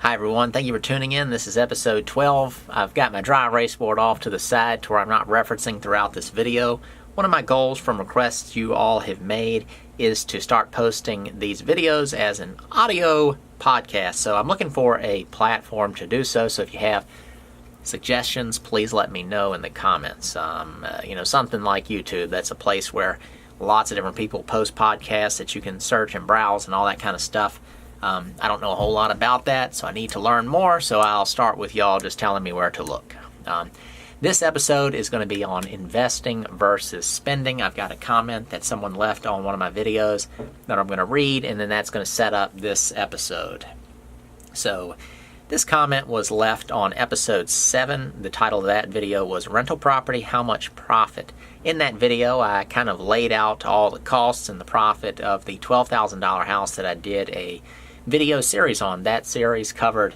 Hi everyone, thank you for tuning in. This is episode 12. I've got my dry erase board off to the side to where I'm not referencing throughout this video. One of my goals from requests you all have made is to start posting these videos as an audio podcast. So I'm looking for a platform to do so. So if you have suggestions, please let me know in the comments. Something like YouTube. That's a place where lots of different people post podcasts that you can search and browse and all that kind of stuff. I don't know a whole lot about that, so I need to learn more, so I'll start with y'all just telling me where to look. This episode is going to be on investing versus spending. I've got a comment that someone left on one of my videos that I'm going to read, and then that's going to set up this episode. So, this comment was left on episode 7. The title of that video was Rental Property, How Much Profit? In that video, I kind of laid out all the costs and the profit of the $12,000 house that I did a video series on. That series covered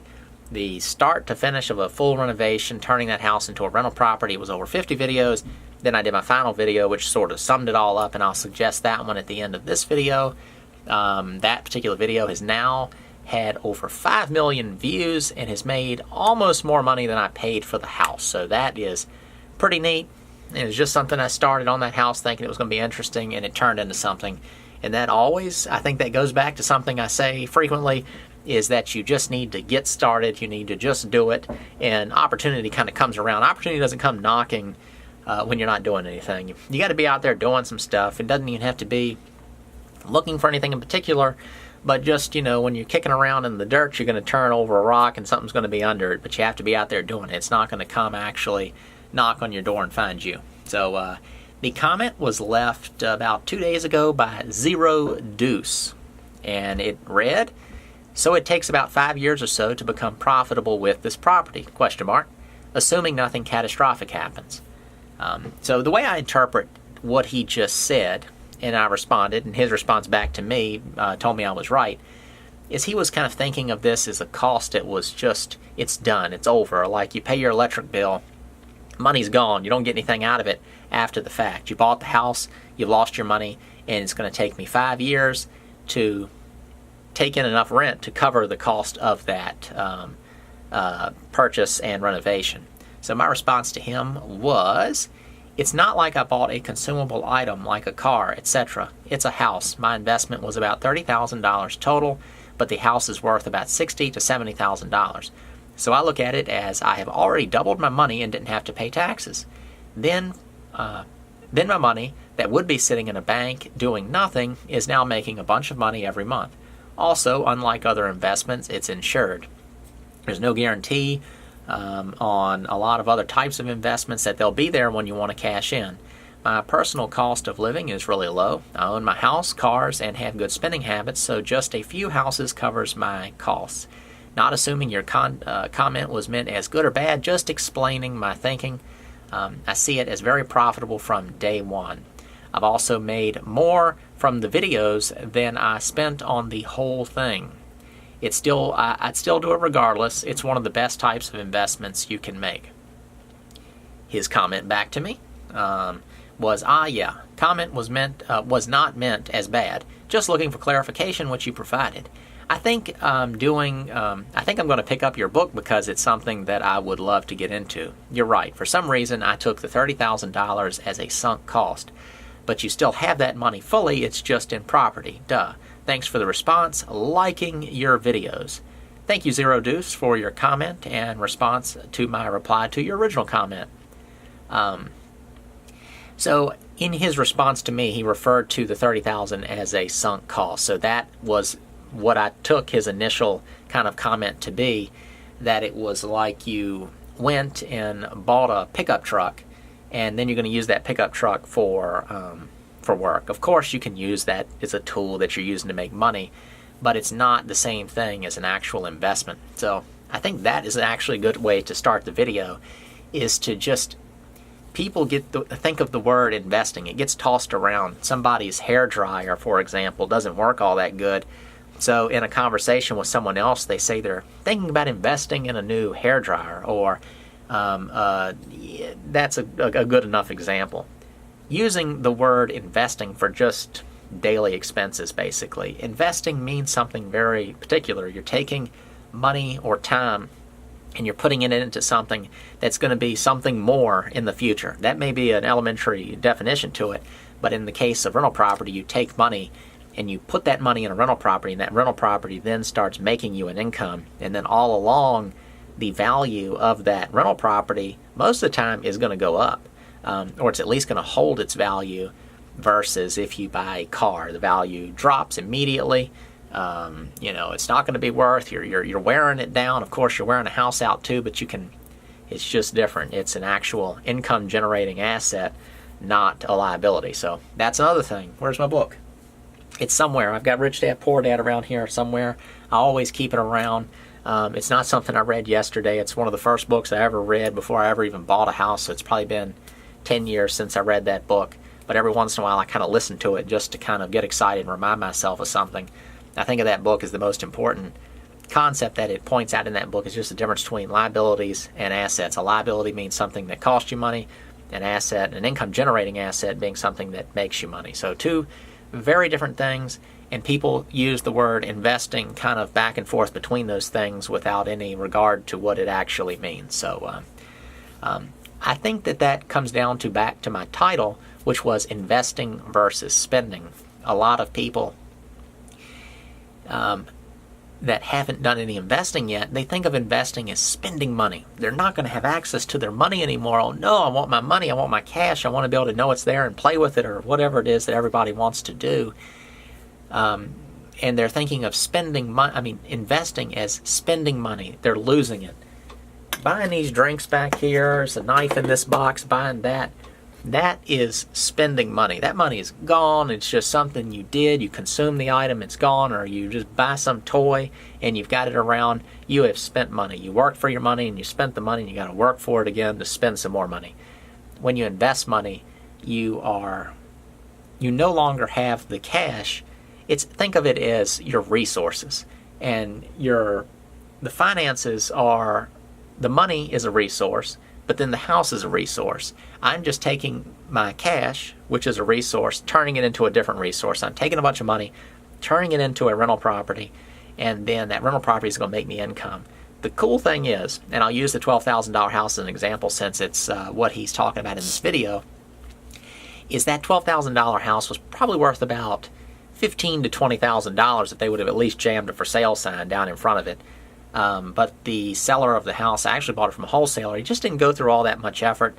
the start to finish of a full renovation, turning that house into a rental property. It was over 50 videos. Then I did my final video, which sort of summed it all up, and I'll suggest that one at the end of this video. That particular video has now had over 5 million views and has made almost more money than I paid for the house. So that is pretty neat. It was just something I started on that house thinking it was going to be interesting, and it turned into something. And that always, I think that goes back to something I say frequently, is that you just need to get started. You need to just do it, and opportunity kind of comes around. Opportunity doesn't come knocking when you're not doing anything. You got to be out there doing some stuff. It doesn't even have to be looking for anything in particular, but just, when you're kicking around in the dirt, you're going to turn over a rock and something's going to be under it, but you have to be out there doing it. It's not going to come actually knock on your door and find you. So the comment was left about 2 days ago by Zero Deuce, and it read, "So it takes about 5 years or so to become profitable with this property, ? Assuming nothing catastrophic happens." So the way I interpret what he just said, and I responded, and his response back to me told me I was right, is he was kind of thinking of this as a cost that was just, it's done, it's over. Like you pay your electric bill, money's gone, you don't get anything out of it after the fact. You bought the house, you've lost your money, and it's going to take me 5 years to take in enough rent to cover the cost of that purchase and renovation. So my response to him was, it's not like I bought a consumable item like a car, etc. It's a house. My investment was about $30,000 total, but the house is worth about $60,000 to $70,000. So I look at it as I have already doubled my money and didn't have to pay taxes. Then my money that would be sitting in a bank doing nothing is now making a bunch of money every month. Also, unlike other investments, it's insured. There's no guarantee on a lot of other types of investments that they'll be there when you want to cash in. My personal cost of living is really low. I own my house, cars, and have good spending habits, so just a few houses covers my costs. Not assuming your comment was meant as good or bad, just explaining my thinking. I see it as very profitable from day one. I've also made more from the videos than I spent on the whole thing. I'd still do it regardless. It's one of the best types of investments you can make. His comment back to me was, comment was not meant as bad. Just looking for clarification, which you provided. I think I'm going to pick up your book because it's something that I would love to get into. You're right. For some reason, I took the $30,000 as a sunk cost. But you still have that money fully, it's just in property. Duh. Thanks for the response. Liking your videos. Thank you, Zero Deuce, for your comment and response to my reply to your original comment. So in his response to me, he referred to the $30,000 as a sunk cost. So that was what I took his initial kind of comment to be, that it was like you went and bought a pickup truck, and then you're going to use that pickup truck for work. Of course, you can use that as a tool that you're using to make money, but it's not the same thing as an actual investment. So I think that is actually a good way to start the video, is to just, people think of the word investing. It gets tossed around. Somebody's hair dryer, for example, doesn't work all that good. So in a conversation with someone else, they say they're thinking about investing in a new hair dryer, or that's a good enough example. Using the word investing for just daily expenses, basically. Investing means something very particular. You're taking money or time and you're putting it into something that's going to be something more in the future. That may be an elementary definition to it, but in the case of rental property, you take money and you put that money in a rental property, and that rental property then starts making you an income, and then all along the value of that rental property most of the time is going to go up, or it's at least going to hold its value, versus if you buy a car, the value drops immediately. It's not going to be worth, you're wearing it down. Of course, you're wearing a house out too, but it's just different. It's an actual income generating asset, not a liability. So that's another thing. Where's my book? It's somewhere. I've got Rich Dad Poor Dad around here somewhere. I always keep it around. It's not something I read yesterday. It's one of the first books I ever read before I ever even bought a house. So it's probably been 10 years since I read that book. But every once in a while I kind of listen to it just to kind of get excited and remind myself of something. I think of that book as the most important concept that it points out in that book is just the difference between liabilities and assets. A liability means something that costs you money. An asset, an income generating asset, being something that makes you money. So two very different things, and people use the word investing kind of back and forth between those things without any regard to what it actually means. So I think that comes down to back to my title, which was investing versus spending. A lot of people that haven't done any investing yet, they think of investing as spending money. They're not going to have access to their money anymore. Oh no, I want my money, I want my cash, I want to be able to know it's there and play with it, or whatever it is that everybody wants to do. And they're thinking of investing as spending money. They're losing it. Buying these drinks back here, there's a knife in this box, buying that. That is spending money. That money is gone. It's just something you did. You consume the item, it's gone, or you just buy some toy and you've got it around. You have spent money. You worked for your money and you spent the money, and you got to work for it again to spend some more money. When you invest money, you no longer have the cash. Think of it as your resources, and the finances are, the money is a resource, but then the house is a resource. I'm just taking my cash, which is a resource, turning it into a different resource. I'm taking a bunch of money, turning it into a rental property, and then that rental property is going to make me income. The cool thing is, and I'll use the $12,000 house as an example since it's what he's talking about in this video, is that $12,000 house was probably worth about $15,000 to $20,000 if they would have at least jammed a for sale sign down in front of it. But the seller of the house, I actually bought it from a wholesaler. He just didn't go through all that much effort,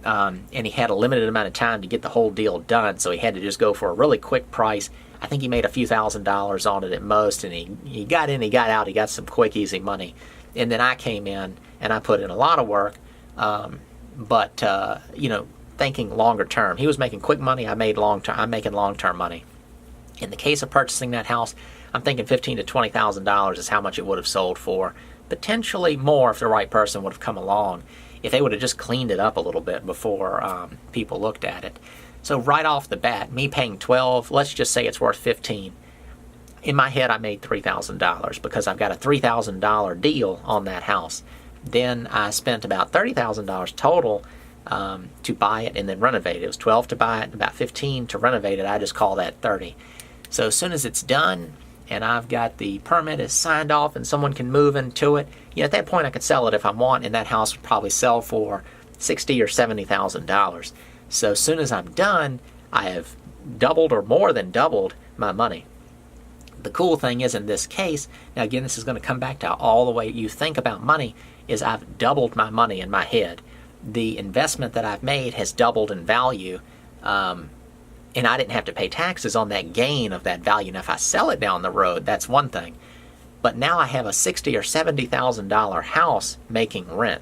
and he had a limited amount of time to get the whole deal done, so he had to just go for a really quick price. I think he made a few $1,000s on it at most, and he got in, he got out, he got some quick, easy money. And then I came in, and I put in a lot of work, but thinking longer term. He was making quick money, I'm making long-term money. In the case of purchasing that house, I'm thinking $15,000 to $20,000 is how much it would have sold for. Potentially more if the right person would have come along, if they would have just cleaned it up a little bit before people looked at it. So right off the bat, me paying $12,000, let's just say it's worth $15,000. In my head, I made $3,000 because I've got a $3,000 deal on that house. Then I spent about $30,000 total to buy it and then renovate it. It was $12,000 to buy it and about $15,000 to renovate it. I just call that $30,000. So as soon as it's done and I've got the permit is signed off and someone can move into it, at that point I could sell it if I want, and that house would probably sell for $60,000 or $70,000. So as soon as I'm done, I have doubled or more than doubled my money. The cool thing is in this case, now again this is going to come back to all the way you think about money, is I've doubled my money in my head. The investment that I've made has doubled in value, and I didn't have to pay taxes on that gain of that value. Now if I sell it down the road, that's one thing. But now I have a $60,000 or $70,000 house making rent.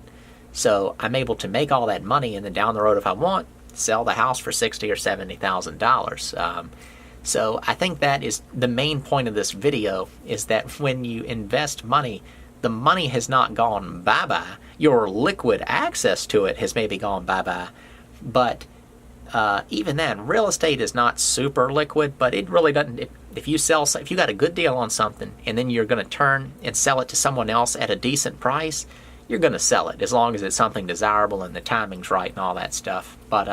So I'm able to make all that money, and then down the road if I want, sell the house for $60,000 or $70,000. So I think that is the main point of this video, is that when you invest money, the money has not gone bye-bye. Your liquid access to it has maybe gone bye-bye. But even then, real estate is not super liquid, but it really doesn't. If you got a good deal on something and then you're going to turn and sell it to someone else at a decent price, you're going to sell it as long as it's something desirable and the timing's right and all that stuff. But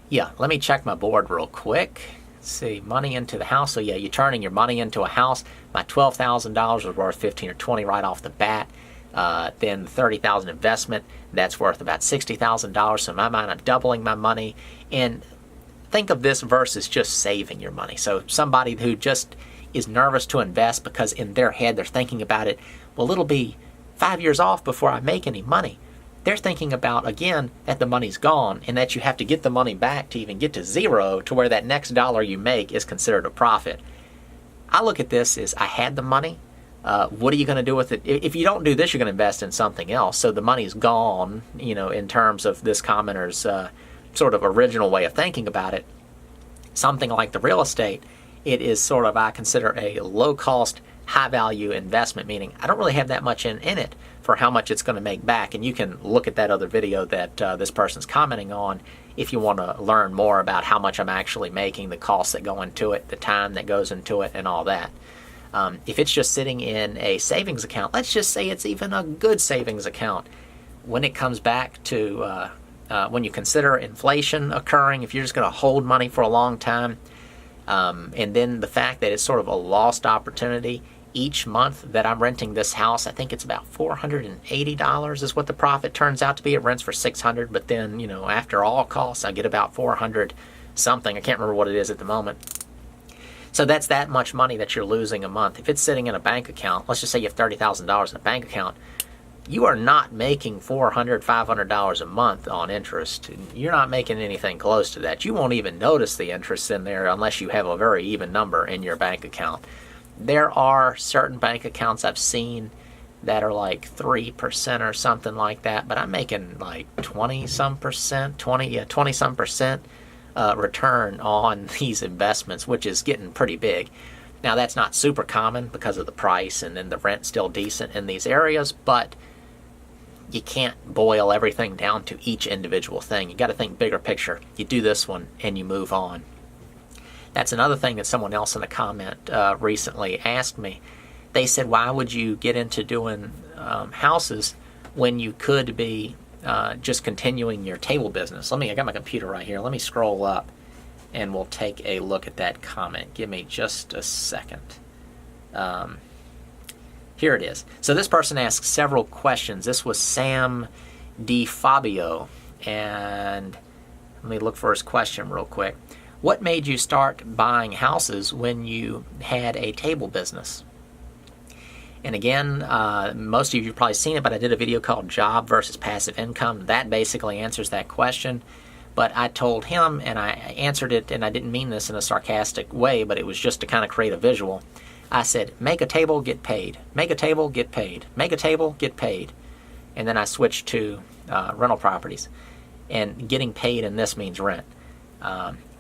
yeah, let me check my board real quick. see, money into the house. So yeah, you're turning your money into a house. My $12,000 was worth 15 or 20 right off the bat. Then $30,000 investment, that's worth about $60,000. So in my mind, I'm doubling my money. And think of this versus just saving your money. So somebody who just is nervous to invest because in their head they're thinking about it, well, it'll be 5 years off before I make any money. They're thinking about, again, that the money's gone and that you have to get the money back to even get to zero, to where that next dollar you make is considered a profit. I look at this as, I had the money. What are you going to do with it? If you don't do this, you're going to invest in something else. So the money's gone, in terms of this commenter's sort of original way of thinking about it. Something like the real estate, it is sort of, I consider, a low-cost, high-value investment, meaning I don't really have that much in it for how much it's going to make back. And you can look at that other video that this person's commenting on if you want to learn more about how much I'm actually making, the costs that go into it, the time that goes into it, and all that. If it's just sitting in a savings account, let's just say it's even a good savings account, when it comes back to when you consider inflation occurring, if you're just going to hold money for a long time, and then the fact that it's sort of a lost opportunity, each month that I'm renting this house, I think it's about $480 is what the profit turns out to be. It rents for $600, but then, after all costs, I get about $400 something. I can't remember what it is at the moment. So that's that much money that you're losing a month. If it's sitting in a bank account, let's just say you have $30,000 in a bank account, you are not making $400, $500 a month on interest. You're not making anything close to that. You won't even notice the interest in there unless you have a very even number in your bank account. There are certain bank accounts I've seen that are like 3% or something like that, but I'm making like 20-some percent return on these investments, which is getting pretty big. Now, that's not super common because of the price, and then the rent's still decent in these areas, but you can't boil everything down to each individual thing. You got to think bigger picture. You do this one and you move on. That's another thing that someone else in a comment recently asked me. They said, why would you get into doing houses when you could be just continuing your table business? I got my computer right here. Let me scroll up and we'll take a look at that comment. Give me just a second. Here it is. So this person asked several questions. This was Sam DiFabio. And let me look for his question real quick. What made you start buying houses when you had a table business? And again, most of you have probably seen it, but I did a video called Job versus Passive Income. That basically answers that question. But I told him, and I answered it, and I didn't mean this in a sarcastic way, but it was just to kind of create a visual. I said, make a table, get paid. Make a table, get paid. Make a table, get paid. And then I switched to rental properties. And getting paid in this means rent.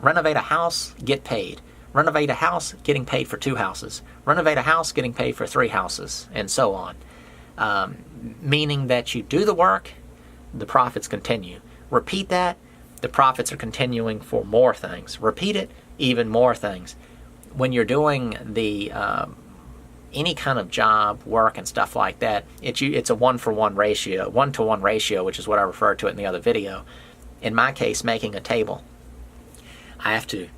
Renovate a house, get paid. Renovate a house, getting paid for 2 houses. Renovate a house, getting paid for 3 houses, and so on. Meaning that you do the work, the profits continue. Repeat that, the profits are continuing for more things. Repeat it, even more things. When you're doing the any kind of job, work, and stuff like that, it's a 1-for-1 ratio, 1-to-1 ratio, which is what I referred to it in the other video. In my case, making a table. I have to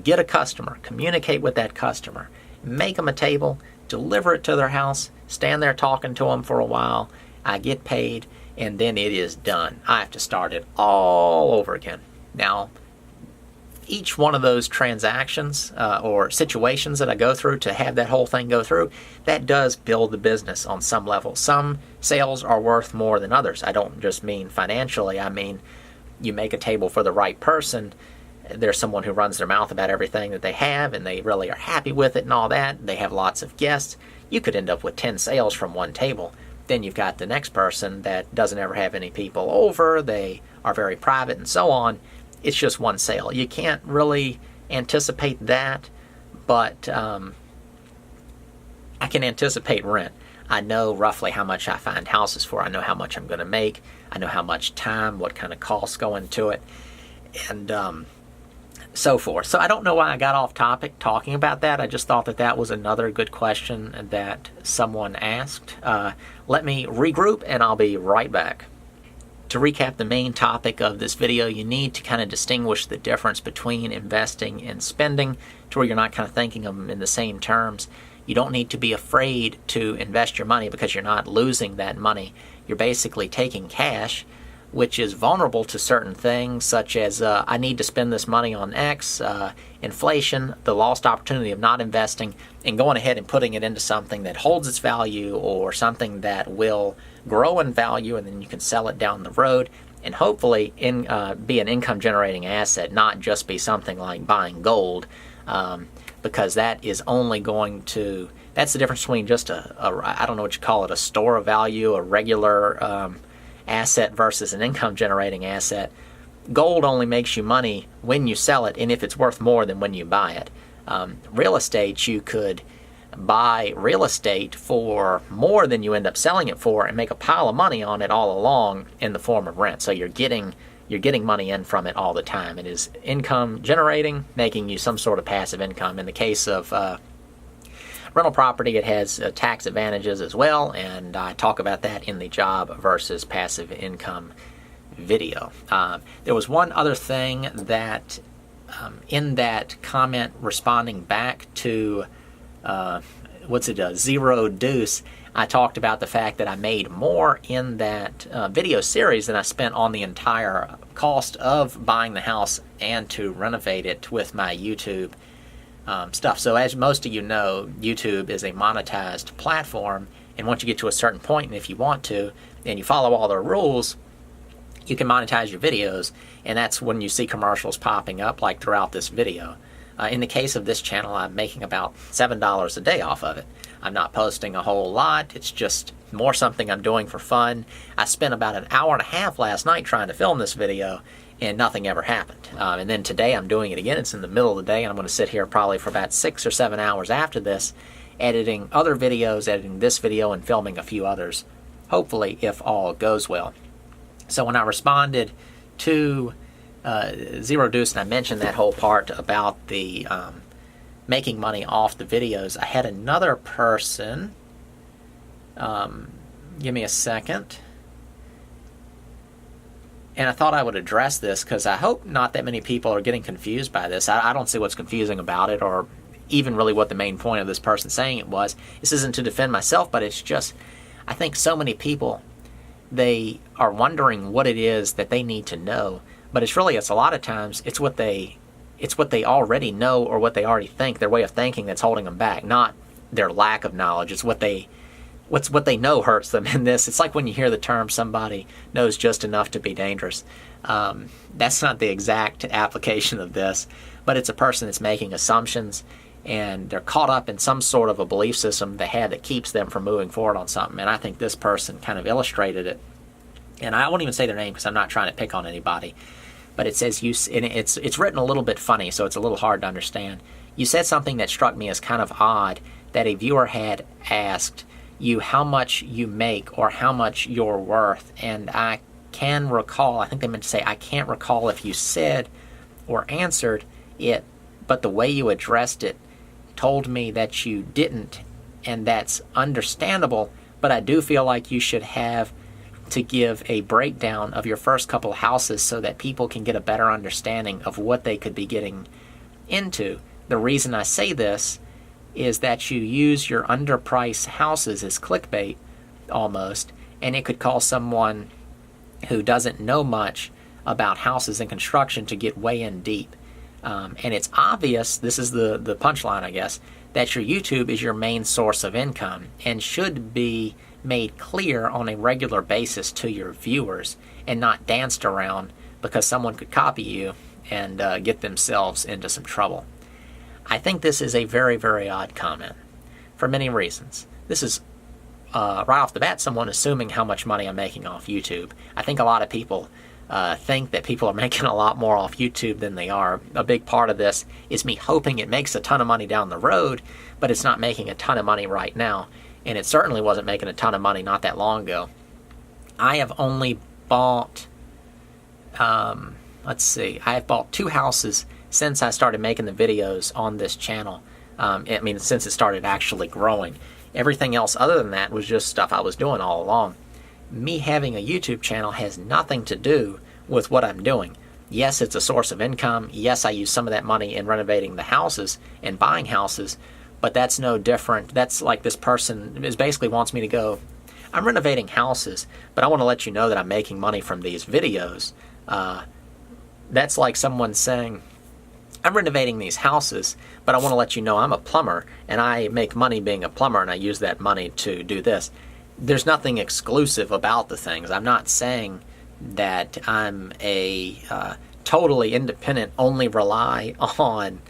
get a customer, communicate with that customer, make them a table, deliver it to their house, stand there talking to them for a while, I get paid, and then it is done. I have to start it all over again. Now, each one of those transactions or situations that I go through to have that whole thing go through, that does build the business on some level. Some sales are worth more than others. I don't just mean financially. I mean, you make a table for the right person. There's someone who runs their mouth about everything that they have, and they really are happy with it and all that. They have lots of guests. You could end up with 10 sales from one table. Then you've got the next person that doesn't ever have any people over. They are very private and so on. It's just one sale. You can't really anticipate that, but I can anticipate rent. I know roughly how much I find houses for. I know how much I'm going to make. I know how much time, what kind of costs go into it, and so forth. So I don't know why I got off topic talking about that. I just thought that was another good question that someone asked. Let me regroup and I'll be right back. To recap the main topic of this video, you need to kind of distinguish the difference between investing and spending to where you're not kind of thinking of them in the same terms. You don't need to be afraid to invest your money because you're not losing that money. You're basically taking cash, which is vulnerable to certain things such as I need to spend this money on X, inflation, the lost opportunity of not investing, and going ahead and putting it into something that holds its value or something that will grow in value, and then you can sell it down the road and hopefully be an income generating asset, not just be something like buying gold, because that is only going to, that's the difference between just I don't know what you call it, a store of value, a regular asset versus an income generating asset. Gold only makes you money when you sell it and if it's worth more than when you buy it. Real estate, you could buy real estate for more than you end up selling it for and make a pile of money on it all along in the form of rent. So you're getting money in from it all the time. It is income generating, making you some sort of passive income. In the case of rental property, it has tax advantages as well, and I talk about that in the job versus passive income video. There was one other thing that in that comment responding back to Zero Deuce, I talked about the fact that I made more in that video series than I spent on the entire cost of buying the house and to renovate it with my YouTube stuff. So as most of you know, YouTube is a monetized platform, and once you get to a certain point, and if you want to, and you follow all the rules, you can monetize your videos, and that's when you see commercials popping up like throughout this video. In the case of this channel, I'm making about $7 a day off of it. I'm not posting a whole lot. It's just more something I'm doing for fun. I spent about an hour and a half last night trying to film this video, and nothing ever happened. And then today I'm doing it again. It's in the middle of the day, and I'm going to sit here probably for about 6 or 7 hours after this, editing other videos, editing this video, and filming a few others, hopefully, if all goes well. So when I responded to Zero Deuce, and I mentioned that whole part about the making money off the videos, I had another person, give me a second, and I thought I would address this because I hope not that many people are getting confused by this. I don't see what's confusing about it, or even really what the main point of this person saying it was. This isn't to defend myself, but it's just, I think so many people, they are wondering what it is that they need to know. But it's a lot of times it's what they already know or what they already think, their way of thinking, that's holding them back, not their lack of knowledge. It's what they know hurts them in this. It's like when you hear the term somebody knows just enough to be dangerous. That's not the exact application of this, but it's a person that's making assumptions and they're caught up in some sort of a belief system they had that keeps them from moving forward on something. And I think this person kind of illustrated it. And I won't even say their name because I'm not trying to pick on anybody. But it says and it's written a little bit funny, so it's a little hard to understand. You said something that struck me as kind of odd, that a viewer had asked you how much you make or how much you're worth. And I can recall, I think they meant to say, I can't recall if you said or answered it, but the way you addressed it told me that you didn't, and that's understandable, but I do feel like you should have to give a breakdown of your first couple of houses so that people can get a better understanding of what they could be getting into. The reason I say this is that you use your underpriced houses as clickbait almost, and it could cause someone who doesn't know much about houses and construction to get way in deep. And it's obvious, this is the punchline, I guess, that your YouTube is your main source of income and should be made clear on a regular basis to your viewers and not danced around because someone could copy you and get themselves into some trouble. I think this is a very, very odd comment for many reasons. This is right off the bat someone assuming how much money I'm making off YouTube. I think a lot of people think that people are making a lot more off YouTube than they are. A big part of this is me hoping it makes a ton of money down the road, but it's not making a ton of money right now. And it certainly wasn't making a ton of money not that long ago. I have only bought, I have bought 2 houses since I started making the videos on this channel. Since it started actually growing. Everything else other than that was just stuff I was doing all along. me having a YouTube channel has nothing to do with what I'm doing. Yes, it's a source of income. Yes, I use some of that money in renovating the houses and buying houses, but that's no different. That's like this person is basically wants me to go, I'm renovating houses, but I want to let you know that I'm making money from these videos. That's like someone saying, I'm renovating these houses, but I want to let you know I'm a plumber, and I make money being a plumber, and I use that money to do this. There's nothing exclusive about the things. I'm not saying that I'm a totally independent, only rely on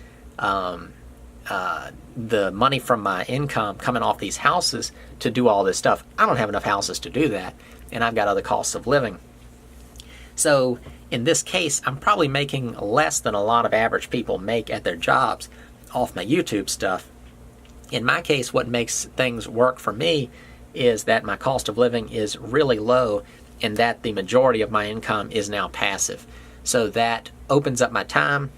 the money from my income coming off these houses to do all this stuff. I don't have enough houses to do that, and I've got other costs of living. So in this case, I'm probably making less than a lot of average people make at their jobs off my YouTube stuff. In my case, what makes things work for me is that my cost of living is really low, and that the majority of my income is now passive. So that opens up my time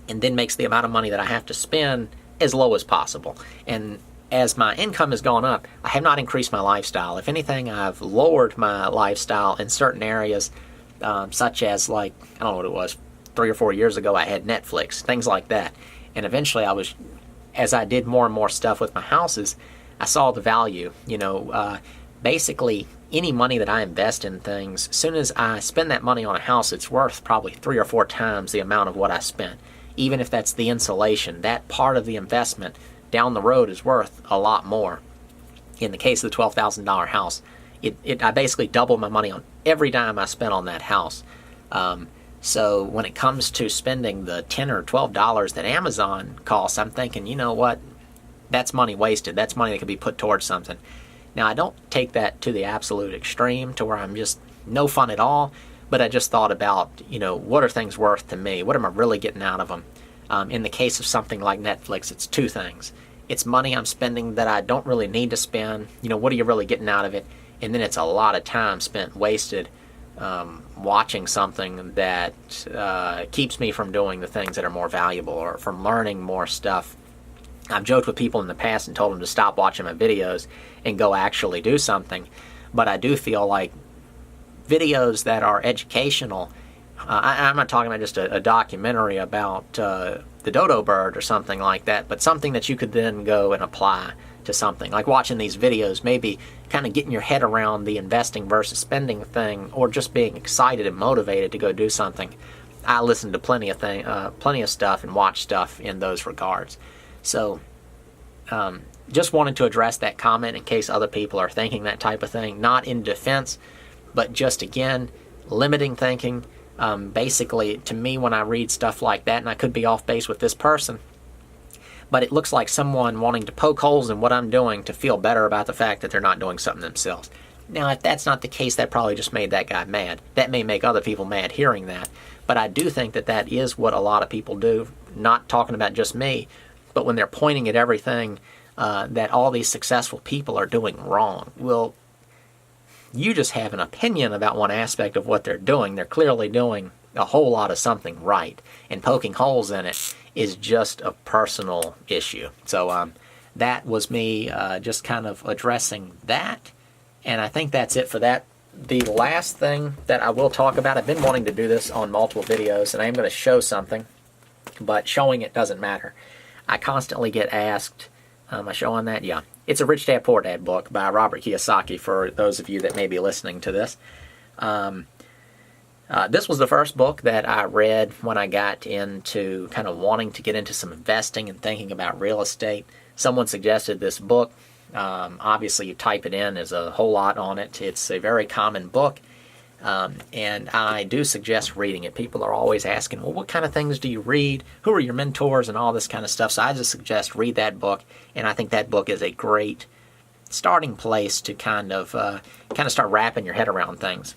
and then makes the amount of money that I have to spend as low as possible. And as my income has gone up, I have not increased my lifestyle. If anything, I've lowered my lifestyle in certain areas, such as, like, I don't know what it was, 3 or 4 years ago I had Netflix, things like that. And eventually as I did more and more stuff with my houses, I saw the value. Basically, any money that I invest in things, as soon as I spend that money on a house, it's worth probably 3 or 4 times the amount of what I spent. Even if that's the insulation, that part of the investment down the road is worth a lot more. In the case of the $12,000 house, I basically doubled my money on every dime I spent on that house. So when it comes to spending the $10 or $12 that Amazon costs, I'm thinking, you know what? That's money wasted. That's money that could be put towards something. Now, I don't take that to the absolute extreme to where I'm just no fun at all, but I just thought about, what are things worth to me? What am I really getting out of them? In the case of something like Netflix, it's 2 things. It's money I'm spending that I don't really need to spend. What are you really getting out of it? And then it's a lot of time spent wasted watching something that keeps me from doing the things that are more valuable or from learning more stuff. I've joked with people in the past and told them to stop watching my videos and go actually do something. But I do feel like videos that are educational, I'm not talking about just a documentary about the dodo bird or something like that, but something that you could then go and apply to something. Like watching these videos, maybe kind of getting your head around the investing versus spending thing, or just being excited and motivated to go do something. I listen to plenty of stuff and watch stuff in those regards. So just wanted to address that comment in case other people are thinking that type of thing. Not in defense, but just, again, limiting thinking. Basically, to me, when I read stuff like that, and I could be off base with this person, but it looks like someone wanting to poke holes in what I'm doing to feel better about the fact that they're not doing something themselves. Now, if that's not the case, that probably just made that guy mad. That may make other people mad hearing that. But I do think that that is what a lot of people do, not talking about just me, but when they're pointing at everything that all these successful people are doing wrong. Well, you just have an opinion about one aspect of what they're doing. They're clearly doing a whole lot of something right, and poking holes in it is just a personal issue. So that was me just kind of addressing that, and I think that's it for that. The last thing that I will talk about, I've been wanting to do this on multiple videos, and I am going to show something, but showing it doesn't matter. I constantly get asked, am I showing that? Yeah. It's a Rich Dad, Poor Dad book by Robert Kiyosaki, for those of you that may be listening to this. This was the first book that I read when I got into kind of wanting to get into some investing and thinking about real estate. Someone suggested this book. Obviously, you type it in, there's a whole lot on it. It's a very common book, and I do suggest reading it. People are always asking, well, what kind of things do you read? Who are your mentors and all this kind of stuff? So I just suggest read that book, and I think that book is a great starting place to kind of start wrapping your head around things.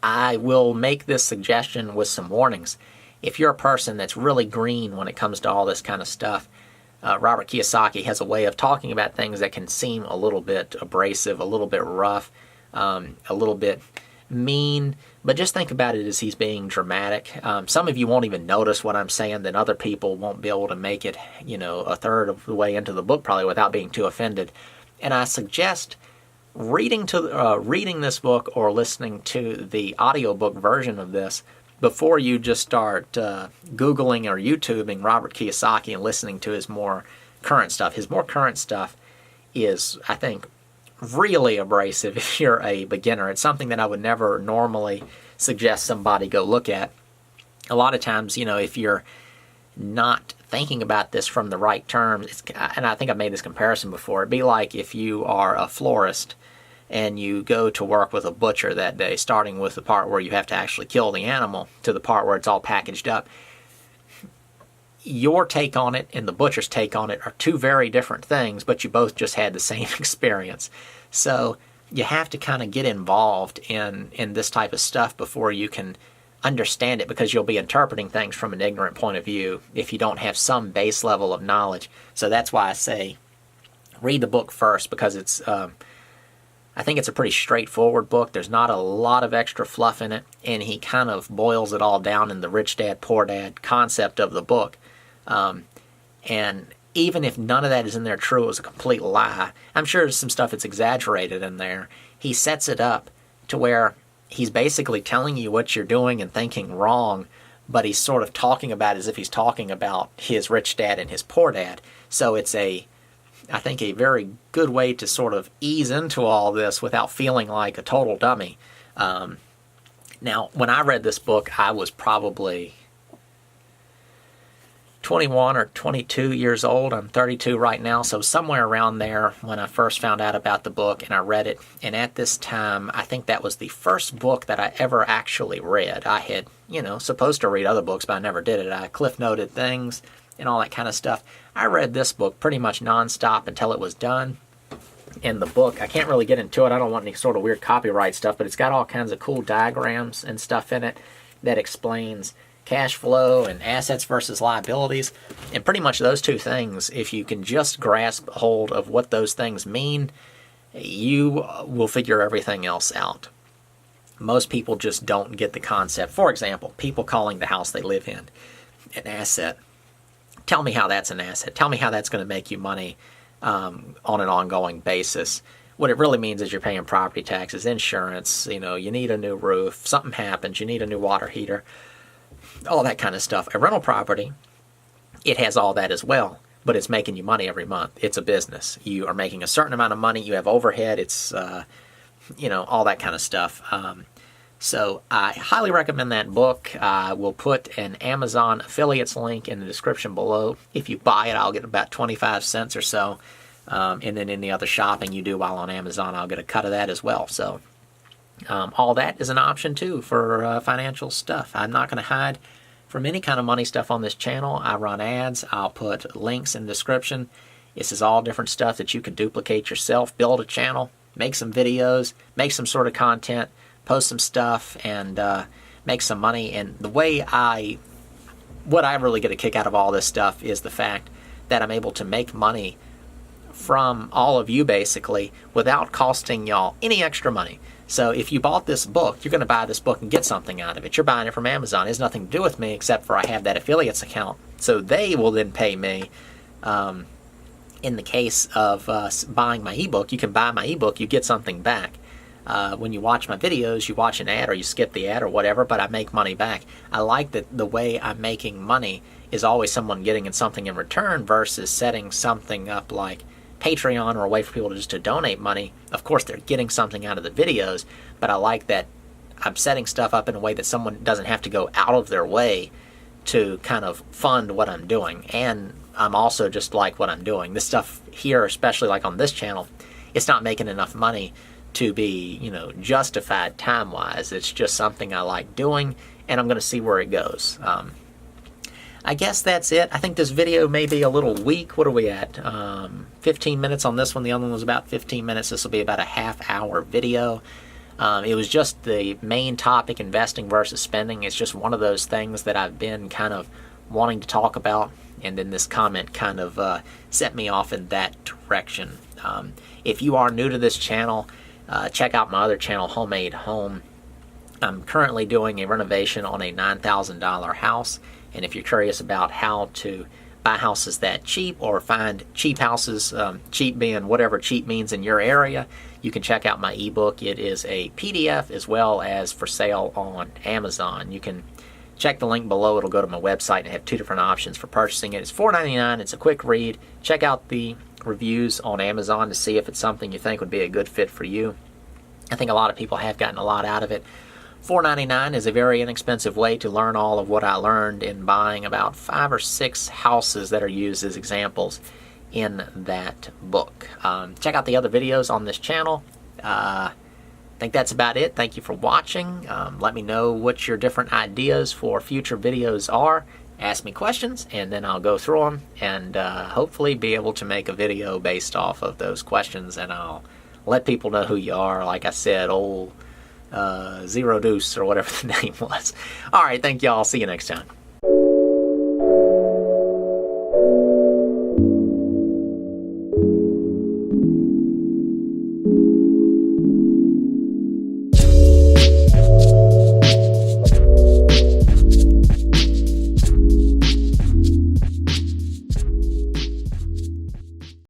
I will make this suggestion with some warnings. If you're a person that's really green when it comes to all this kind of stuff, Robert Kiyosaki has a way of talking about things that can seem a little bit abrasive, a little bit rough, a little bit mean, but just think about it as he's being dramatic. Some of you won't even notice what I'm saying, then other people won't be able to make it, a third of the way into the book probably without being too offended. And I suggest reading this book or listening to the audiobook version of this before you just start Googling or YouTubing Robert Kiyosaki and listening to his more current stuff. His more current stuff is, I think, really abrasive if you're a beginner. It's something that I would never normally suggest somebody go look at. A lot of times, if you're not thinking about this from the right terms, and I think I've made this comparison before, it'd be like if you are a florist and you go to work with a butcher that day, starting with the part where you have to actually kill the animal to the part where it's all packaged up. Your take on it and the butcher's take on it are two very different things, but you both just had the same experience. So you have to kind of get involved in this type of stuff before you can understand it, because you'll be interpreting things from an ignorant point of view if you don't have some base level of knowledge. So that's why I say read the book first, because it's I think it's a pretty straightforward book. There's not a lot of extra fluff in it, and he kind of boils it all down in the rich dad, poor dad concept of the book. And even if none of that is in there true, it was a complete lie. I'm sure there's some stuff that's exaggerated in there. He sets it up to where he's basically telling you what you're doing and thinking wrong, but he's sort of talking about it as if he's talking about his rich dad and his poor dad. So it's I think a very good way to sort of ease into all this without feeling like a total dummy. Now, when I read this book, I was probably 21 or 22 years old. I'm 32 right now, so somewhere around there when I first found out about the book and I read it. And at this time, I think that was the first book that I ever actually read. I had, supposed to read other books, but I never did it. I cliff noted things and all that kind of stuff. I read this book pretty much nonstop until it was done. And the book, I can't really get into it. I don't want any sort of weird copyright stuff, but it's got all kinds of cool diagrams and stuff in it that explains cash flow and assets versus liabilities. And pretty much those two things, if you can just grasp hold of what those things mean, you will figure everything else out. Most people just don't get the concept. For example, people calling the house they live in an asset. Tell me how that's an asset. Tell me how that's going to make you money on an ongoing basis. What it really means is you're paying property taxes, insurance, you need a new roof, something happens, you need a new water heater, all that kind of stuff. A rental property, it has all that as well, but it's making you money every month. It's a business. You are making a certain amount of money. You have overhead. It's, all that kind of stuff. So I highly recommend that book. I will put an Amazon affiliates link in the description below. If you buy it, I'll get about 25 cents or so. And then any other shopping you do while on Amazon, I'll get a cut of that as well. So all that is an option too for financial stuff. I'm not going to hide from any kind of money stuff on this channel. I run ads. I'll put links in the description. This is all different stuff that you can duplicate yourself, build a channel, make some videos, make some sort of content, post some stuff, and make some money. And what I really get a kick out of all this stuff is the fact that I'm able to make money from all of you basically without costing y'all any extra money. So if you bought this book, you're going to buy this book and get something out of it. You're buying it from Amazon. It has nothing to do with me except for I have that affiliates account. So they will then pay me. In the case of buying my ebook, you can buy my ebook, you get something back. When you watch my videos, you watch an ad or you skip the ad or whatever, but I make money back. I like that the way I'm making money is always someone getting something in return versus setting something up like Patreon or a way for people to donate money. Of course, they're getting something out of the videos, but I like that I'm setting stuff up in a way that someone doesn't have to go out of their way to kind of fund what I'm doing. And I'm also just like what I'm doing. This stuff here, especially like on this channel, it's not making enough money to be, justified time-wise. It's just something I like doing, and I'm going to see where it goes. I guess that's it. I think this video may be a little weak. What are we at? 15 minutes on this one. The other one was about 15 minutes. This will be about a half-hour video. It was just the main topic, investing versus spending. It's just one of those things that I've been kind of wanting to talk about, and then this comment kind of set me off in that direction. If you are new to this channel, check out my other channel, Homemade Home. I'm currently doing a renovation on a $9,000 house, and if you're curious about how to buy houses that cheap or find cheap houses, cheap being whatever cheap means in your area, you can check out my ebook. It is a PDF as well as for sale on Amazon. You can check the link below. It'll go to my website and have two different options for purchasing it. It's $4.99. It's a quick read. Check out the reviews on Amazon to see if it's something you think would be a good fit for you. I think a lot of people have gotten a lot out of it. $4.99 is a very inexpensive way to learn all of what I learned in buying about 5 or 6 houses that are used as examples in that book. Check out the other videos on this channel. I think that's about it. Thank you for watching. Let me know what your different ideas for future videos are. Ask me questions, and then I'll go through them and hopefully be able to make a video based off of those questions, and I'll let people know who you are. Like I said, old Zero Deuce or whatever the name was. All right, thank y'all. See you next time.